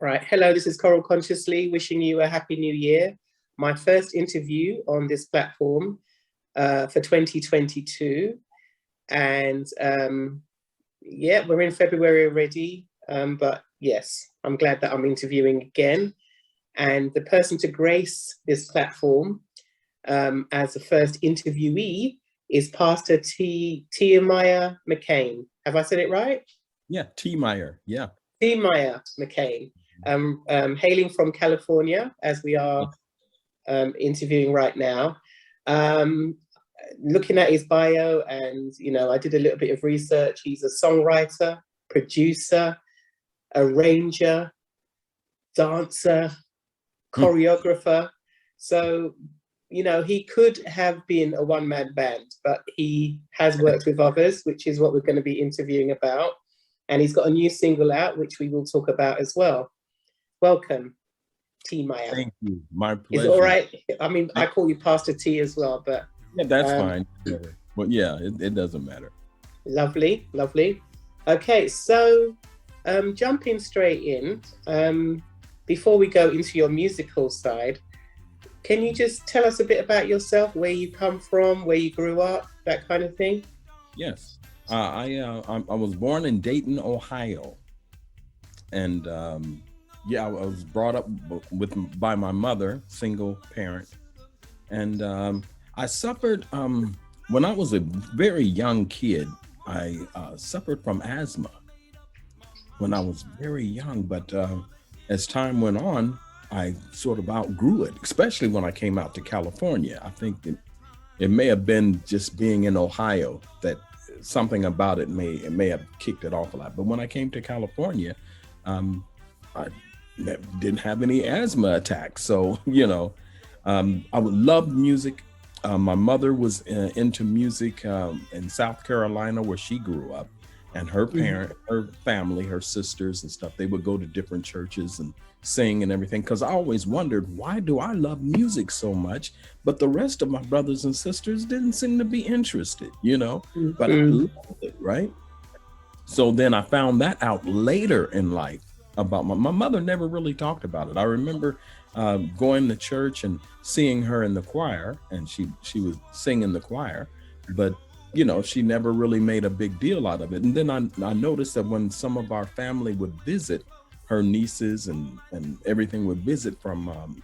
Right. Hello, this is Coral Consciously, wishing you a happy new year. My first interview on this platform for 2022. And yeah, we're in February already. But yes, I'm glad that I'm interviewing again. And the person to grace this platform as the first interviewee is Pastor Tiemeyer McCain. Have I said it right? Yeah, Tiemeyer, yeah. Tiemeyer McCain, hailing from California, as we are interviewing right now. Looking at his bio, and I did a little bit of research. He's a songwriter, producer, arranger, dancer, choreographer. So, he could have been a one-man band, but he has worked with others, which is what we're going to be interviewing about. And he's got a new single out, which we will talk about as well. Welcome, Tiemeyer. Thank you. My pleasure. Is it all right? I mean, I call you Pastor T as well, but... Yeah, that's fine. But yeah, it doesn't matter. Lovely, lovely. Okay, so jumping straight in, before we go into your musical side, can you just tell us a bit about yourself, where you come from, where you grew up, that kind of thing? Yes. I was born in Dayton, Ohio, and I was brought up by my mother, single parent, and I suffered when I was a very young kid. I suffered from asthma when I was very young, but as time went on, I sort of outgrew it, especially when I came out to California. I think it may have been just being in Ohio that something about it may have kicked it off a lot. But when I came to California, I didn't have any asthma attacks. So, I would love music. My mother was into music in South Carolina, where she grew up, and her family, her sisters and stuff, they would go to different churches and sing and everything. Because I always wondered, why do I love music so much, but the rest of my brothers and sisters didn't seem to be interested, but I loved it, right? So then I found that out later in life about my mother never really talked about it. I remember going to church and seeing her in the choir, and she was singing the choir, but she never really made a big deal out of it. And then I noticed that when some of our family would visit, her nieces and everything would visit from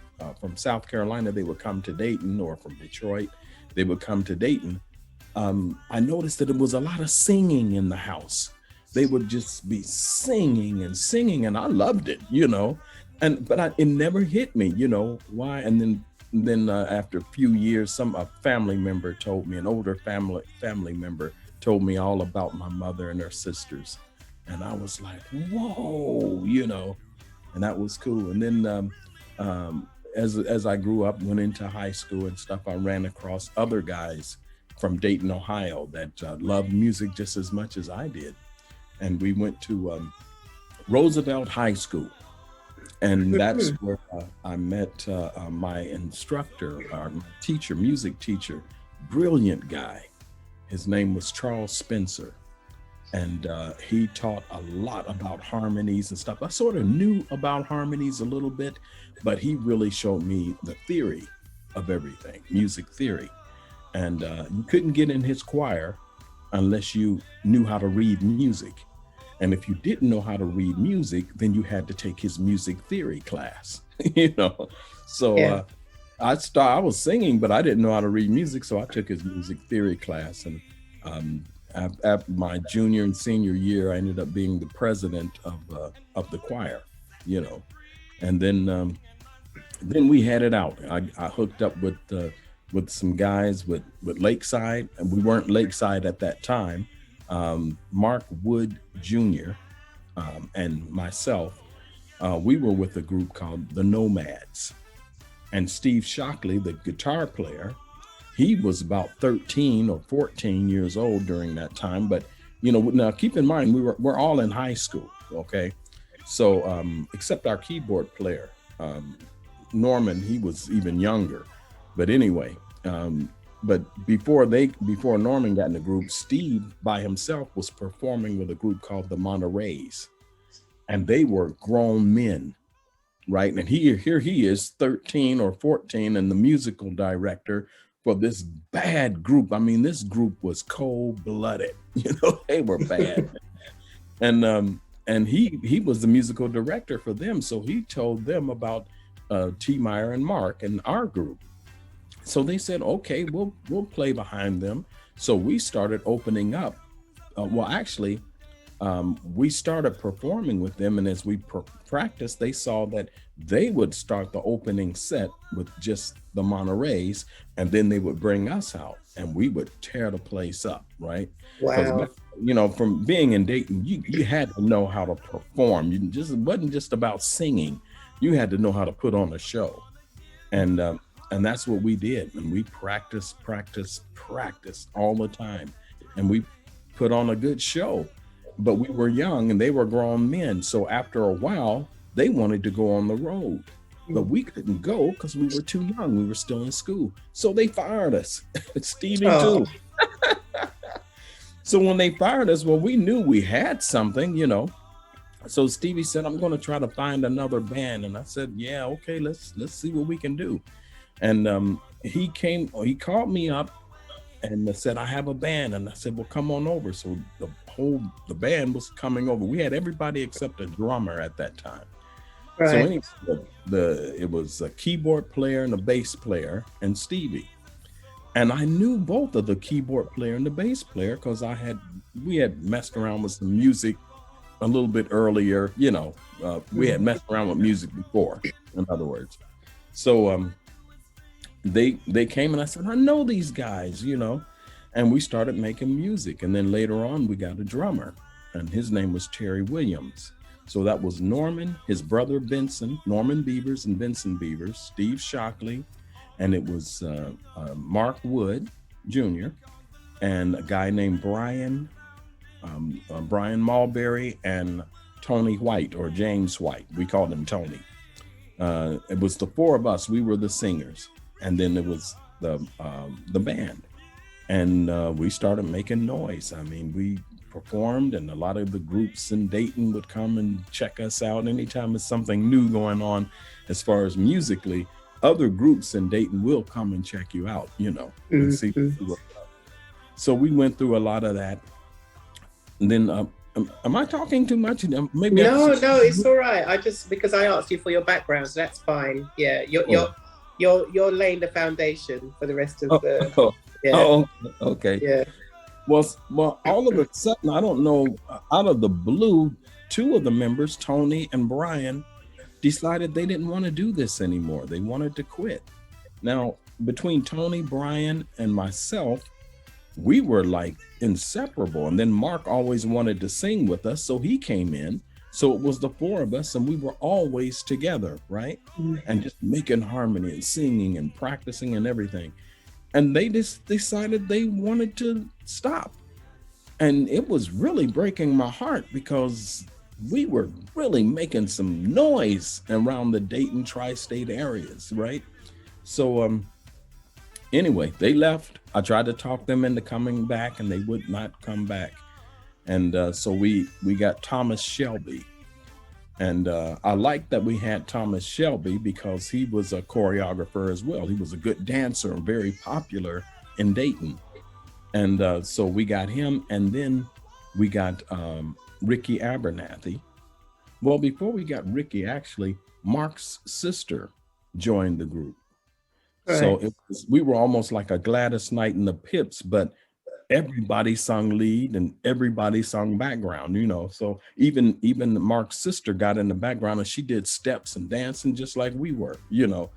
South Carolina, they would come to Dayton, or from Detroit, they would come to Dayton. I noticed that it was a lot of singing in the house. They would just be singing, and I loved it, but it never hit me, why. And then after a few years, a family member told me, an older family member told me all about my mother and her sisters. And I was like, whoa, and that was cool. And then as I grew up, went into high school and stuff, I ran across other guys from Dayton, Ohio that loved music just as much as I did. And we went to Roosevelt High School. And that's where I met my instructor, our teacher, music teacher, brilliant guy. His name was Charles Spencer. And he taught a lot about harmonies and stuff. I sort of knew about harmonies a little bit, but he really showed me the theory of everything, music theory. And you couldn't get in his choir unless you knew how to read music. And if you didn't know how to read music, then you had to take his music theory class, So yeah. I was singing, but I didn't know how to read music. So I took his music theory class, and after my junior and senior year, I ended up being the president of the choir, and then we had it out. I hooked up with some guys with Lakeside, and we weren't Lakeside at that time. Mark Wood Jr. And myself, we were with a group called the Nomads, and Steve Shockley, the guitar player, he was about 13 or 14 years old during that time. But, now keep in mind, we're all in high school. Okay. So, except our keyboard player, Norman, he was even younger, but anyway, but before Norman got in the group, Steve by himself was performing with a group called the Monterey's, and they were grown men. right? And here he is, 13 or 14, and the musical director for this bad group. I mean, this group was cold-blooded. They were bad. And he was the musical director for them. So he told them about Tiemeyer and Mark and our group. So they said, okay, we'll play behind them. So we started opening up. We started performing with them, and as we practiced, they saw that they would start the opening set with just the Monterey's, and then they would bring us out, and we would tear the place up, right? Wow. From being in Dayton, you had to know how to perform. It wasn't just about singing. You had to know how to put on a show, and that's what we did. And we practiced all the time, and we put on a good show. But we were young and they were grown men. So after a while, they wanted to go on the road, but we couldn't go because we were too young. We were still in school. So they fired us. Stevie too. So when they fired us, well, we knew we had something, So Stevie said, I'm going to try to find another band. And I said, yeah, okay, let's see what we can do. And he called me up and said, I have a band. And I said, well, come on over. So the band was coming over. We had everybody except a drummer at that time. Right. So anyway, it was a keyboard player and a bass player and Stevie. And I knew both of the keyboard player and the bass player because we had messed around with some music a little bit earlier. We had messed around with music before, in other words. So they came and I said, I know these guys, and we started making music. And then later on, we got a drummer, and his name was Terry Williams. So that was Norman, his brother Vincent, Norman Beavers and Vincent Beavers, Steve Shockley, and it was Mark Wood Jr. and a guy named Brian Mulberry and Tony White, or James White. We called him Tony. It was the four of us. We were the singers, and then it was the band. And we started making noise. I mean, we performed, and a lot of the groups in Dayton would come and check us out. Anytime there's something new going on as far as musically, other groups in Dayton will come and check you out, and see what you were about. So we went through a lot of that. And then, am I talking too much? Maybe no, it's all right. Because I asked you for your background, so that's fine. Yeah, you're laying the foundation for the rest of the. Yeah. Oh, okay. Yeah. Well, all of a sudden, I don't know, out of the blue, two of the members, Tony and Brian, decided they didn't want to do this anymore. They wanted to quit. Now, between Tony, Brian, and myself, we were like inseparable. And then Mark always wanted to sing with us, so he came in. So it was the four of us, and we were always together, right? And just making harmony and singing and practicing and everything. And they just decided they wanted to stop. And it was really breaking my heart because we were really making some noise around the Dayton tri-state areas, right? So anyway, they left. I tried to talk them into coming back, and they would not come back. And so we got Thomas Shelby. And I liked that we had Thomas Shelby because he was a choreographer as well. He was a good dancer and very popular in Dayton. And so we got him, and then we got Ricky Abernathy. Well, before we got Ricky, actually, Mark's sister joined the group. Right. So we were almost like a Gladys Knight and the Pips, but everybody sung lead and everybody sung background, So even Mark's sister got in the background, and she did steps and dancing just like we were, Yeah.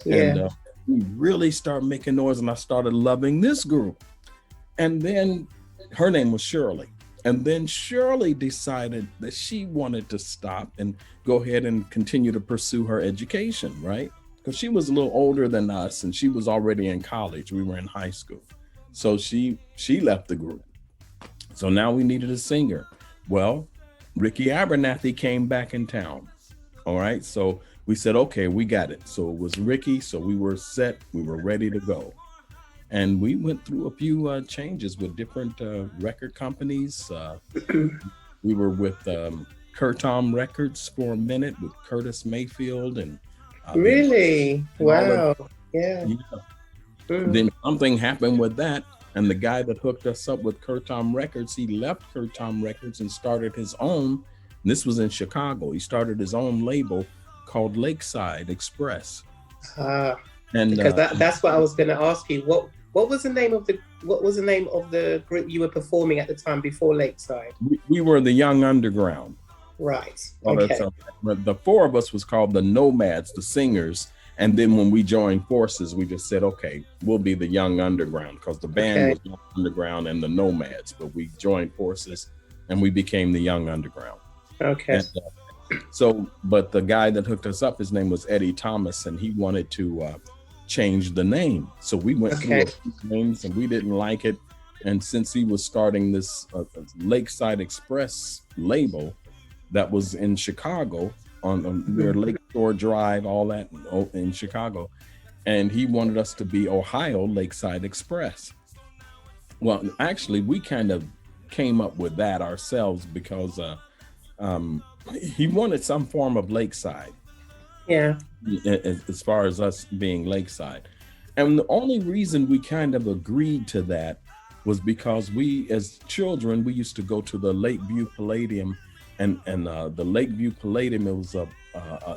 And we really started making noise, and I started loving this group. And then her name was Shirley. And then Shirley decided that she wanted to stop and go ahead and continue to pursue her education, right? Because she was a little older than us, and she was already in college. We were in high school. So she left the group. So now we needed a singer. Well, Ricky Abernathy came back in town. All right. So we said, okay, we got it. So it was Ricky. So we were set. We were ready to go. And we went through a few changes with different record companies. We were with Curtom Records for a minute with Curtis Mayfield and really? Wow. Yeah. Then something happened with that, and the guy that hooked us up with Curtom Records, he left Curtom Records and started his own. And this was in Chicago. He started his own label called Lakeside Express. And because that's what I was going to ask you. What was the name of the group you were performing at the time before Lakeside? We were the Young Underground. Right. Okay. The four of us was called the Nomads, the singers. And then when we joined forces, we just said, okay, we'll be the Young Underground, because the band was Young Underground and the Nomads, but we joined forces and we became the Young Underground. Okay. And, but the guy that hooked us up, his name was Eddie Thomas, and he wanted to change the name. So we went through a few names and we didn't like it. And since he was starting this Lakeside Express label that was in Chicago, on near Lakeshore Drive, all that in Chicago, and he wanted us to be Ohio Lakeside Express. Well, actually, we kind of came up with that ourselves because he wanted some form of Lakeside. Yeah. As far as us being Lakeside. And the only reason we kind of agreed to that was because we, as children, we used to go to the Lakeview Palladium. And the Lakeview Palladium, it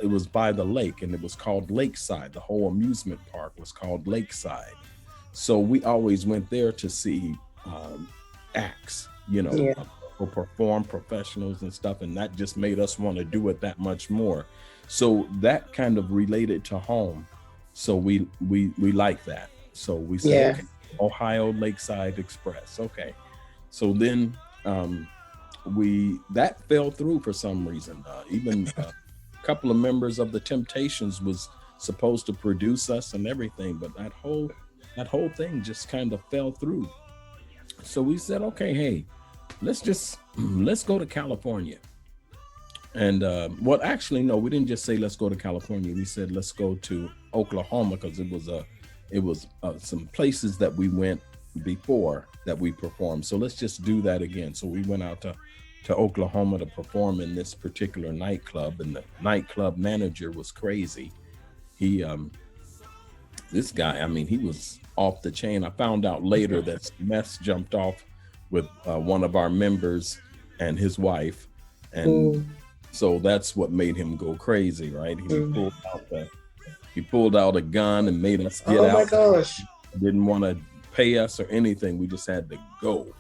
was by the lake, and it was called Lakeside. The whole amusement park was called Lakeside. So we always went there to see acts, or perform, professionals and stuff. And that just made us want to do it that much more. So that kind of related to home. So we like that. So we said, okay, Ohio Lakeside Express. Okay. So then, that fell through for some reason. Even a couple of members of the Temptations was supposed to produce us and everything, but that whole thing just kind of fell through. So we said, okay, hey, let's go to California. And actually, no, we didn't just say let's go to California. We said let's go to Oklahoma, because it was some places that we went before that we performed. So let's just do that again. So we went out to Oklahoma to perform in this particular nightclub, and the nightclub manager was crazy. He, this guy, I mean, he was off the chain. I found out later that mess jumped off with one of our members and his wife, and so that's what made him go crazy, right? He pulled out a gun and made us get out. Oh my gosh! Didn't want to pay us or anything. We just had to go,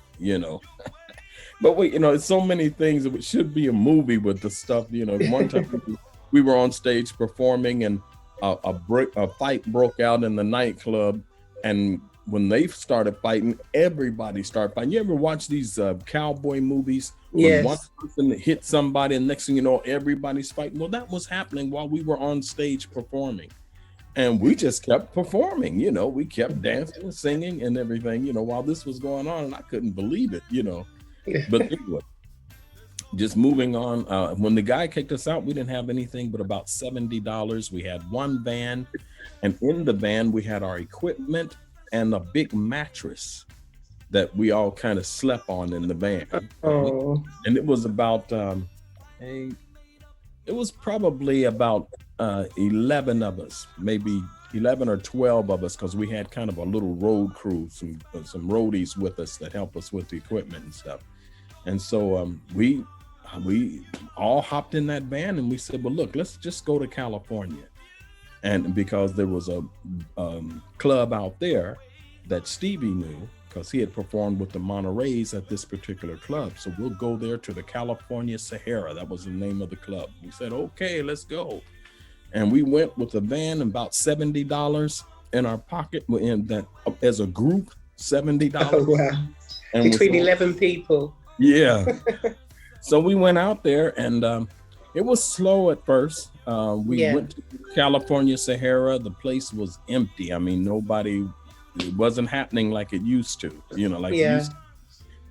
But wait, it's so many things. It should be a movie with the stuff, One time we were on stage performing, and a fight broke out in the nightclub. And when they started fighting, everybody started fighting. You ever watch these cowboy movies? Yes. When one person hit somebody, and next thing you know, everybody's fighting. Well, that was happening while we were on stage performing. And we just kept performing, we kept dancing and singing and everything, while this was going on. And I couldn't believe it, But anyway, just moving on. When the guy kicked us out, we didn't have anything but about $70. We had one van, and in the van, we had our equipment and a big mattress that we all kind of slept on in the van. Oh. And it was about, it was probably about 11 of us, maybe 11 or 12 of us, because we had kind of a little road crew, some roadies with us that help us with the equipment and stuff. And so we all hopped in that van, and we said, well, look, let's just go to California. And because there was a club out there that Stevie knew, because he had performed with the Monterey's at this particular club. So we'll go there to the California Sahara. That was the name of the club. We said, okay, let's go. And we went with a van, about $70 in our pocket, as a group, $70. Oh, wow. And between 11 people. Yeah. So we went out there, and it was slow at first. We went to California Sahara. The place was empty. I mean, it wasn't happening like it used to, it used to.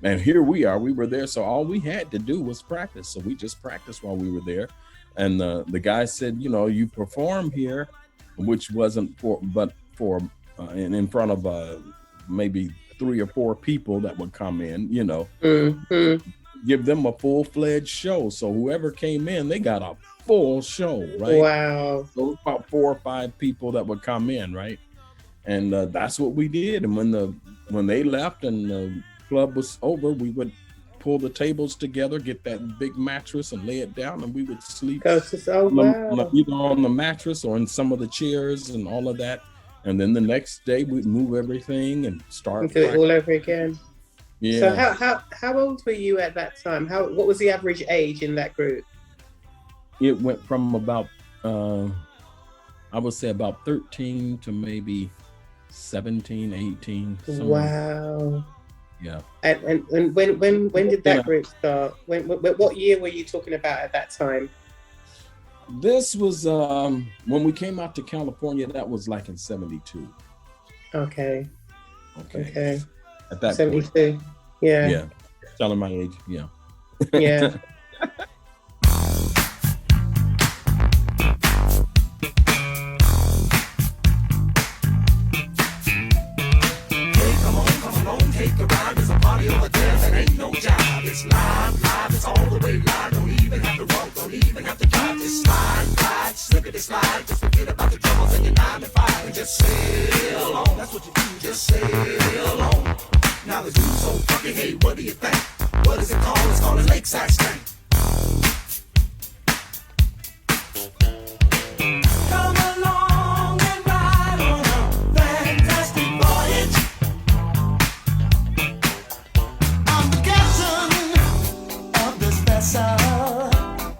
And here we are, we were there. So all we had to do was practice. So we just practiced while we were there. And the guy said, you perform here, which wasn't in front of maybe 3 or 4 people that would come in, Mm-hmm. give them a full-fledged show. So whoever came in, they got a full show, right? Wow. So about 4 or 5 people that would come in, right? And that's what we did. And when they left and the club was over, we would pull the tables together, get that big mattress and lay it down, and we would sleep either on the mattress or in some of the chairs and all of that. And then the next day we'd move everything and start do it all over again. Yeah. So how old were you at that time? What was the average age in that group? It went from about I would say about 13 to maybe 17, 18. Wow. Yeah. And when did that group start? What year were you talking about at that time? This was when we came out to California. That was like in 72. Okay. At that 72. point. Yeah. Yeah. Telling my age. Yeah. Yeah. It's live, it's all the way live. Don't even have to walk, don't even have to drive. Just slide, slippity slide. Just forget about the troubles and your 9 to 5 and just sail on. That's what you do, just sail on. Now the dude's so funky, hey, what do you think? What is it called? It's called a Lakeside stank. Come along and ride on a fantastic voyage. I'm the captain of this vessel.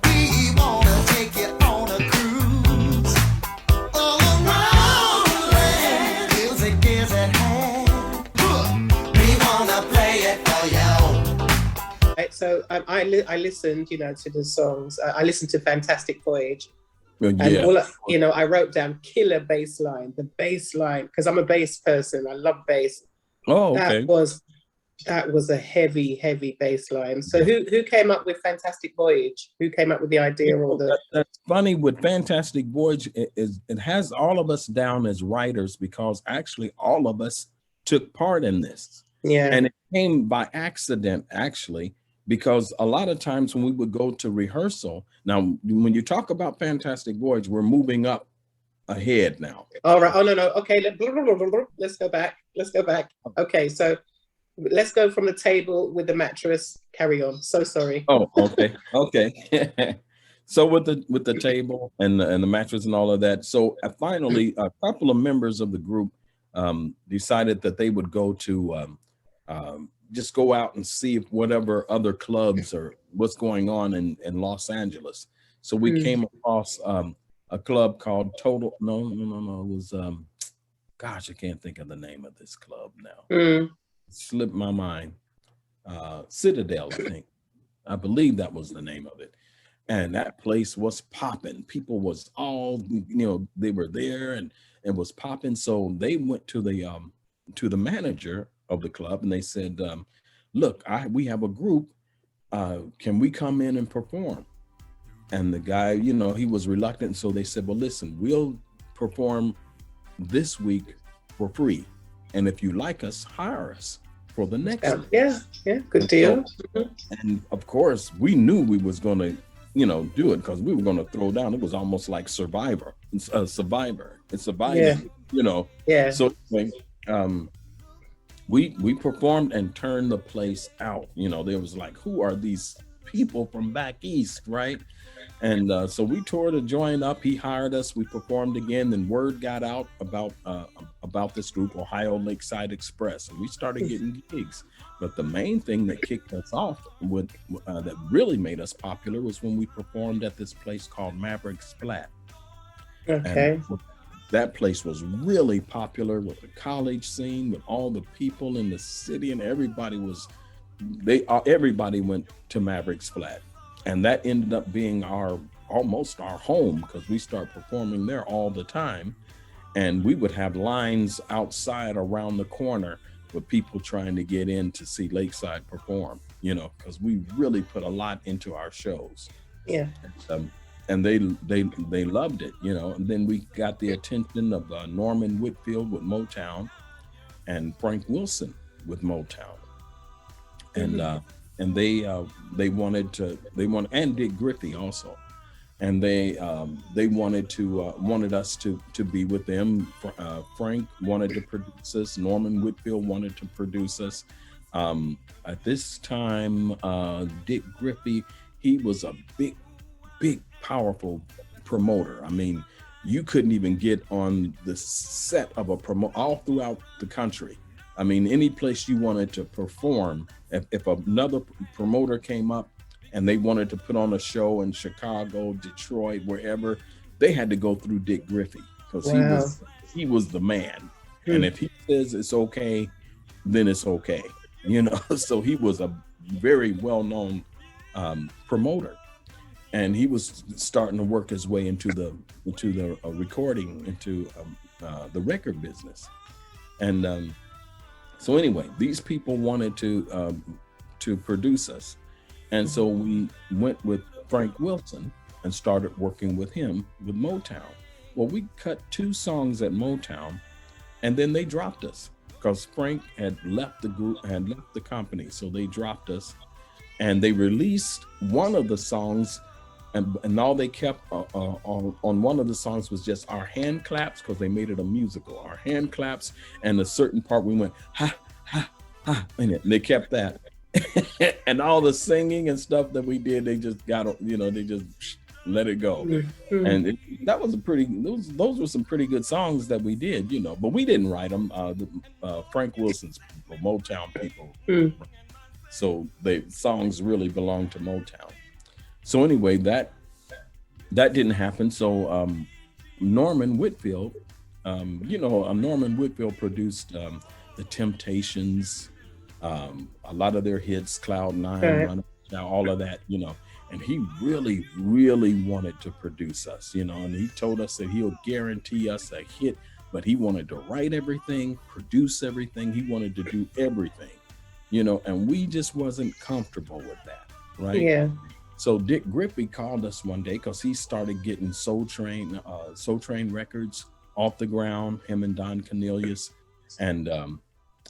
We wanna take you on a cruise all around the land. Music is at hand. We wanna play it for you. Right, so I listened, to the songs. I listened to Fantastic Voyage. Yeah. And all I wrote down killer bass line, the bass line, because I'm a bass person. I love bass. Oh, okay. That was a heavy bass line. So who came up with Fantastic Voyage? Who came up with the idea or the? That's funny with Fantastic Voyage. It has all of us down as writers because actually all of us took part in this. Yeah. And it came by accident, actually, because a lot of times when we would go to rehearsal, now when you talk about Fantastic Voyage, we're moving up ahead now. All right. Oh, no. Okay. Let's go back. Okay. So let's go from the table with the mattress. Carry on. So sorry. Oh, okay. So with the table and the mattress and all of that. So finally, a couple of members of the group decided that they would go to just go out and see if whatever other clubs or what's going on in Los Angeles. So we came across a club called It was gosh, I can't think of the name of this club now. It slipped my mind. Citadel, I believe that was the name of it. And that place was popping. People was all, they were there and it was popping. So they went to the manager of the club and they said, look, we have a group. Can we come in and perform? And the guy, he was reluctant. So they said, well, listen, we'll perform this week for free. And if you like us, hire us for the next week. Yeah, good deal. And of course, we knew we was going to, do it because we were going to throw down. It was almost like Survivor. It's surviving, Yeah. So we performed and turned the place out. There was like, who are these people from back east, right? And so we tore the joint up. He hired us. We performed again. Then word got out about this group, Ohio Lakeside Express, and we started getting gigs. But the main thing that kicked us off with that really made us popular was when we performed at this place called Mavericks Flat. Okay. And that place was really popular with the college scene, with all the people in the city, and everybody went to Mavericks Flat. And that ended up being almost our home because we started performing there all the time. And we would have lines outside around the corner with people trying to get in to see Lakeside perform, because we really put a lot into our shows. Yeah. And they loved it, And then we got the attention of Norman Whitfield with Motown and Frank Wilson with Motown. And and they wanted and Dick Griffey also, and they wanted us to be with them. Frank wanted to produce us. Norman Whitfield wanted to produce us. At this time, Dick Griffey, he was a big, powerful promoter. I mean, you couldn't even get on the set of a all throughout the country. I mean, any place you wanted to perform, if another promoter came up and they wanted to put on a show in Chicago, Detroit, wherever, they had to go through Dick Griffey, because he was the man. And if he says it's okay, then it's okay, you know. So he was a very well-known promoter, and he was starting to work his way into the recording, into the record business. And so anyway, these people wanted to produce us, and so we went with Frank Wilson and started working with him with Motown. Well, we cut 2 songs at Motown, and then they dropped us because Frank had left the group, had left the company. So they dropped us, and they released one of the songs, and all they kept on one of the songs was just our hand claps, because they made it a musical. Our hand claps, and a certain part we went ha ha ha, and they kept that. And all the singing and stuff that we did, they just got, you know, they just let it go. And that was those were some pretty good songs that we did, you know, but we didn't write them. Frank Wilson's people, Motown people. So the songs really belonged to Motown. So anyway, that didn't happen. So Norman Whitfield, Norman Whitfield produced the Temptations, a lot of their hits, Cloud Nine, all of that, you know. And he really, really wanted to produce us, you know, and he told us that he'll guarantee us a hit, but he wanted to write everything, produce everything. He wanted to do everything, you know, and we just wasn't comfortable with that, right? Yeah. So Dick Griffey called us one day because he started getting Soul Train records off the ground, him and Don Cornelius. And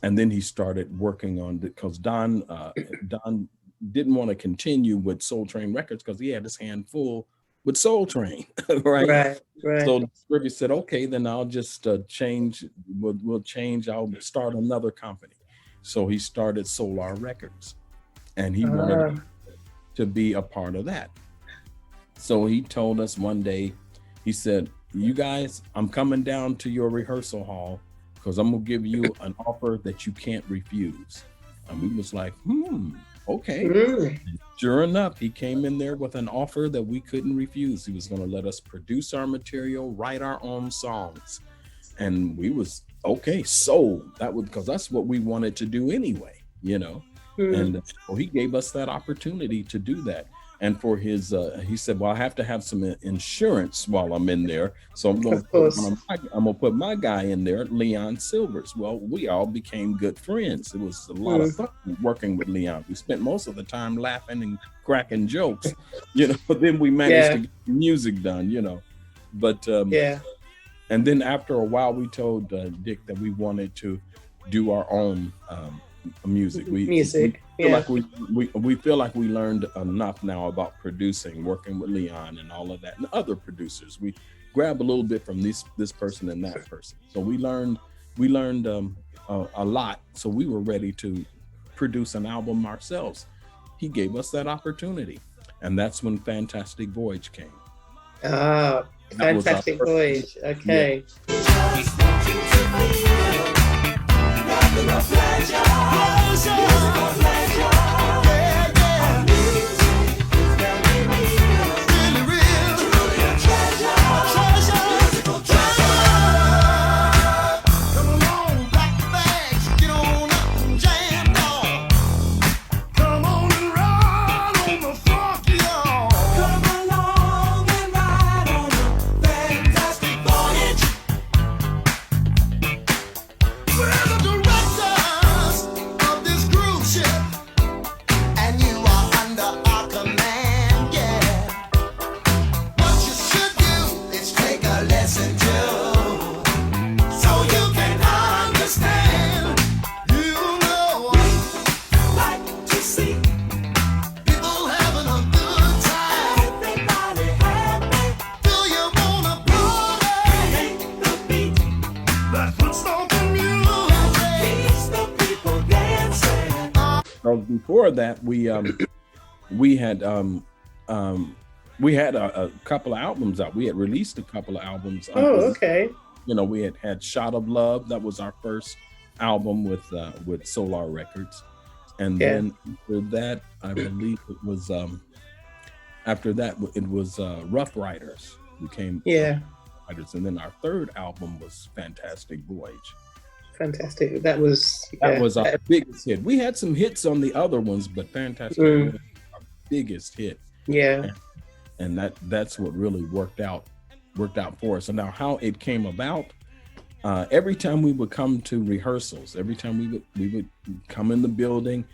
then he started working on it because Don didn't want to continue with Soul Train Records because he had his hand full with Soul Train, right? So Griffey said, okay, then I'll just change. We'll change. I'll start another company. So he started Solar Records, and he wanted to be a part of that. So he told us one day, he said, you guys, I'm coming down to your rehearsal hall because I'm gonna give you an offer that you can't refuse. And we was like, okay. Sure enough, he came in there with an offer that we couldn't refuse. He was going to let us produce our material, write our own songs. And we was, okay, so that was because that's what we wanted to do anyway, you know. And so he gave us that opportunity to do that. And for his, he said, well, I have to have some insurance while I'm in there. So I'm going to put my guy in there, Leon Silvers. Well, we all became good friends. It was a lot of fun working with Leon. We spent most of the time laughing and cracking jokes, you know, but then we managed to get music done, you know. But, and then after a while, we told Dick that we wanted to do our own music. We feel like we learned enough now about producing, working with Leon and all of that, and other producers. We grab a little bit from this person and that person. So we learned a lot. So we were ready to produce an album ourselves. He gave us that opportunity, and that's when Fantastic Voyage came. Fantastic Voyage. Okay. We're the directors of this cruise ship. before that, we had a couple of albums out. We had released a couple of albums. Oh, okay. You know, we had Shot of Love. That was our first album with Solar Records. And then after that, I believe it was Rough Riders. Became Riders. And then our third album was Fantastic Voyage. Fantastic. That was our biggest hit. We had some hits on the other ones, but Fantastic Voyage was our biggest hit. Yeah. And that's what really worked out for us. And now how it came about, every time we would come to rehearsals, every time we would come in the building,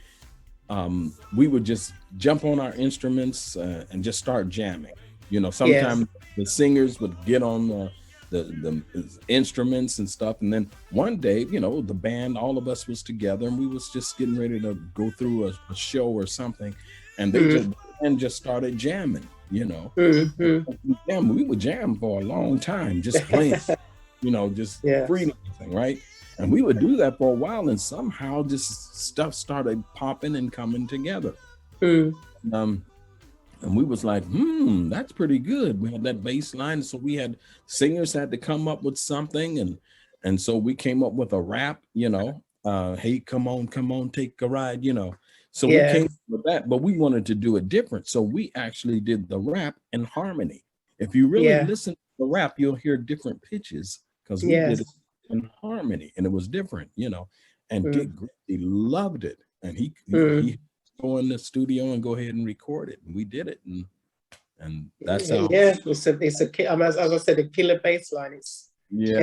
we would just jump on our instruments and just start jamming. You know, sometimes the singers would get on the instruments and stuff, and then one day, you know, the band, all of us was together, and we was just getting ready to go through a show or something, and they just started jamming. You know, we would jam for a long time, just playing, you know, just freelancing, right? And we would do that for a while, and somehow this stuff started popping and coming together. And we was like, that's pretty good. We had that bass line, so we had singers had to come up with something, and so we came up with a rap, you know, hey, come on, take a ride, you know. So we came up with that, but we wanted to do it different. So we actually did the rap in harmony. If you really listen to the rap, you'll hear different pitches because we did it in harmony, and it was different, you know. And Dick Greasy loved it, and he go in the studio and go ahead and record it, and we did it, and that's how. Yeah, it's a as I said, a killer bass line. It's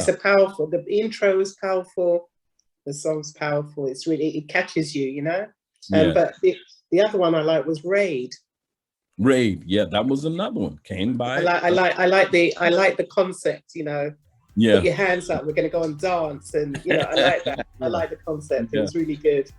a powerful. The intro is powerful. The song's powerful. It's really, it catches you, you know. But the other one I like was Raid. Raid, that was another one. Came by. I like the concept, you know. Yeah. Put your hands up. We're gonna go and dance, and you know, I like that. I like the concept. It was really good.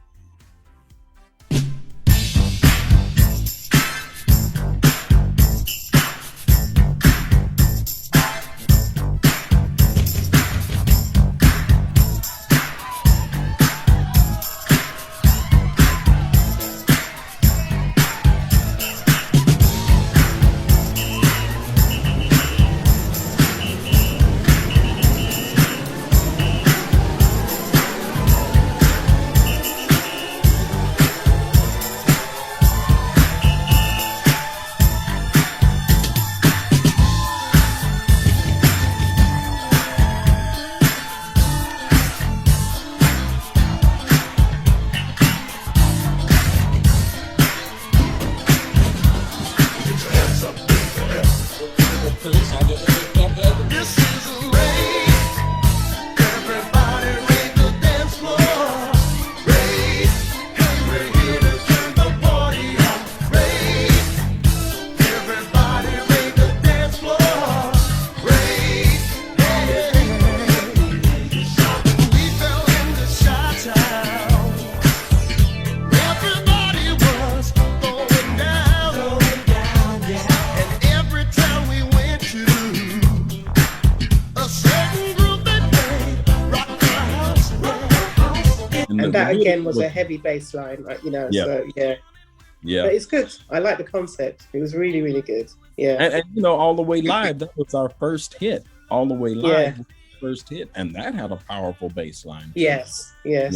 That again was a heavy bass line, you know. So but it's good. I like the concept. It was really, really good. And you know, All the Way Live, that was our first hit. All the Way Live was the first hit, and that had a powerful bass line. Yes you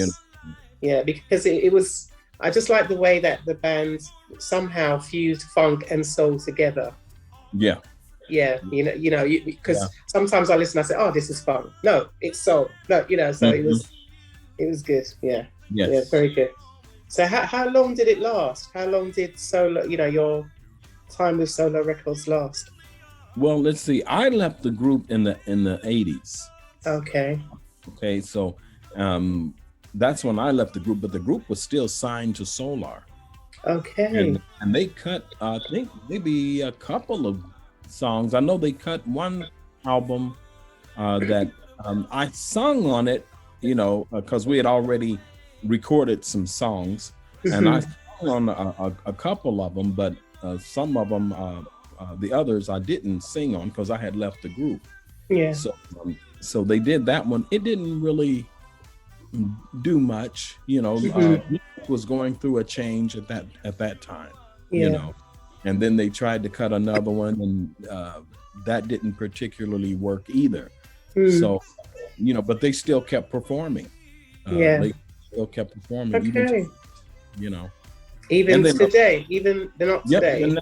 know? Because it was, I just like the way that the band somehow fused funk and soul together. You know, because sometimes I listen, I say, oh, this is funk. No, it's soul. No, you know, so it was good. Very good. So how long did it last? How long did Solo, you know, your time with Solo Records last? Well, let's see. I left the group in the 80s. Okay, so that's when I left the group, but the group was still signed to Solar. Okay. And they cut, I think, maybe a couple of songs. I know they cut one album that I sung on it, you know, because we had already recorded some songs, and I sung on a couple of them, but some of them, the others, I didn't sing on because I had left the group. So they did that one. It didn't really do much. You know, music was going through a change at that time. You know, and then they tried to cut another one, and that didn't particularly work either. So, you know, but they still kept performing. They still kept performing. Even, you know, even today, even they're not today.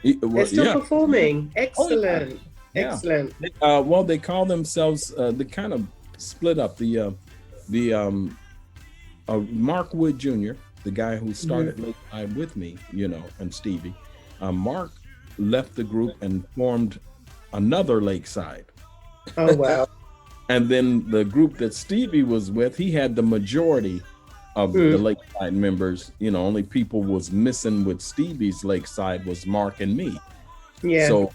They're still performing. Excellent. Excellent. Well, they call themselves. They kind of split up. The Mark Wood Jr., the guy who started Lakeside with me, you know, and Stevie. Mark left the group and formed another Lakeside. Oh wow! And then the group that Stevie was with, he had the majority of the Lakeside members. You know, only people was missing with Stevie's Lakeside was Mark and me. So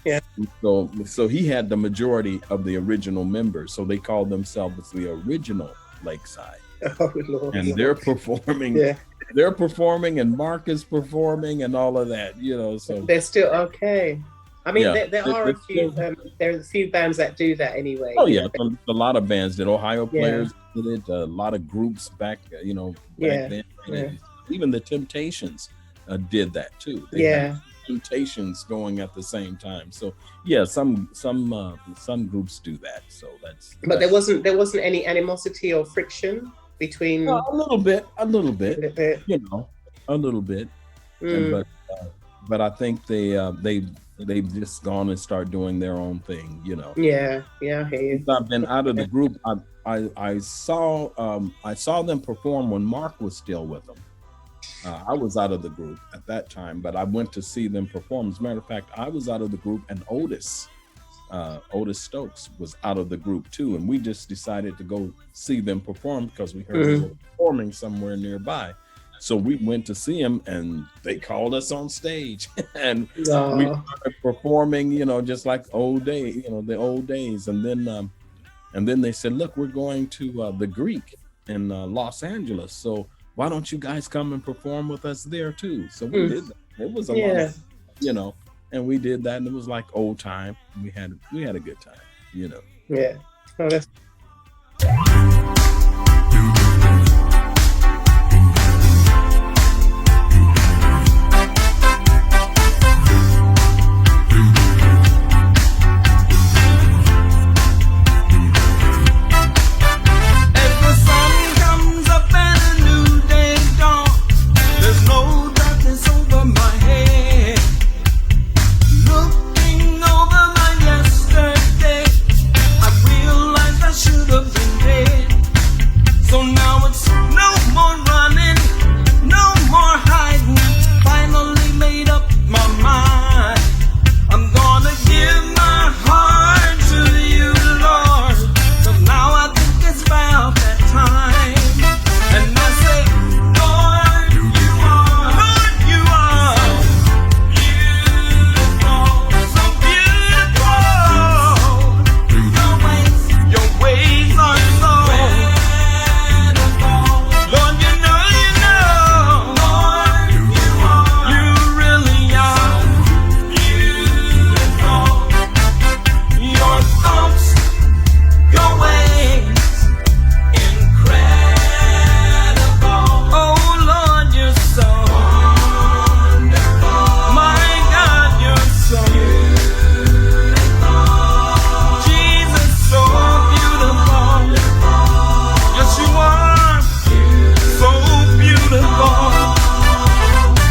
he had the majority of the original members. So they called themselves the original Lakeside. Oh Lord! And they're performing. They're performing, and Mark is performing, and all of that. You know, so they're still okay. I mean, there are a few. There's a few bands that do that anyway. Oh yeah, a lot of bands did. Ohio Players did it. A lot of groups back, you know, back then. Even the Temptations did that too. They had Temptations going at the same time. So yeah, some groups do that. So that's. But there wasn't any animosity or friction between. A little bit, you know, a little bit. But I think they've just gone and start doing their own thing, you know. Yeah, I hear you. Since I've been out of the group. I saw them perform when Mark was still with them. I was out of the group at that time, but I went to see them perform. As a matter of fact, I was out of the group, and Otis Stokes was out of the group too, and we just decided to go see them perform because we heard they were performing somewhere nearby. So we went to see them, and they called us on stage, and we started performing, you know, just like the old days. And then they said, "Look, we're going to the Greek in Los Angeles. So why don't you guys come and perform with us there too?" So we did that. It was a lot of, you know, and we did that, and it was like old time. We had a good time, you know. Yeah. Oh,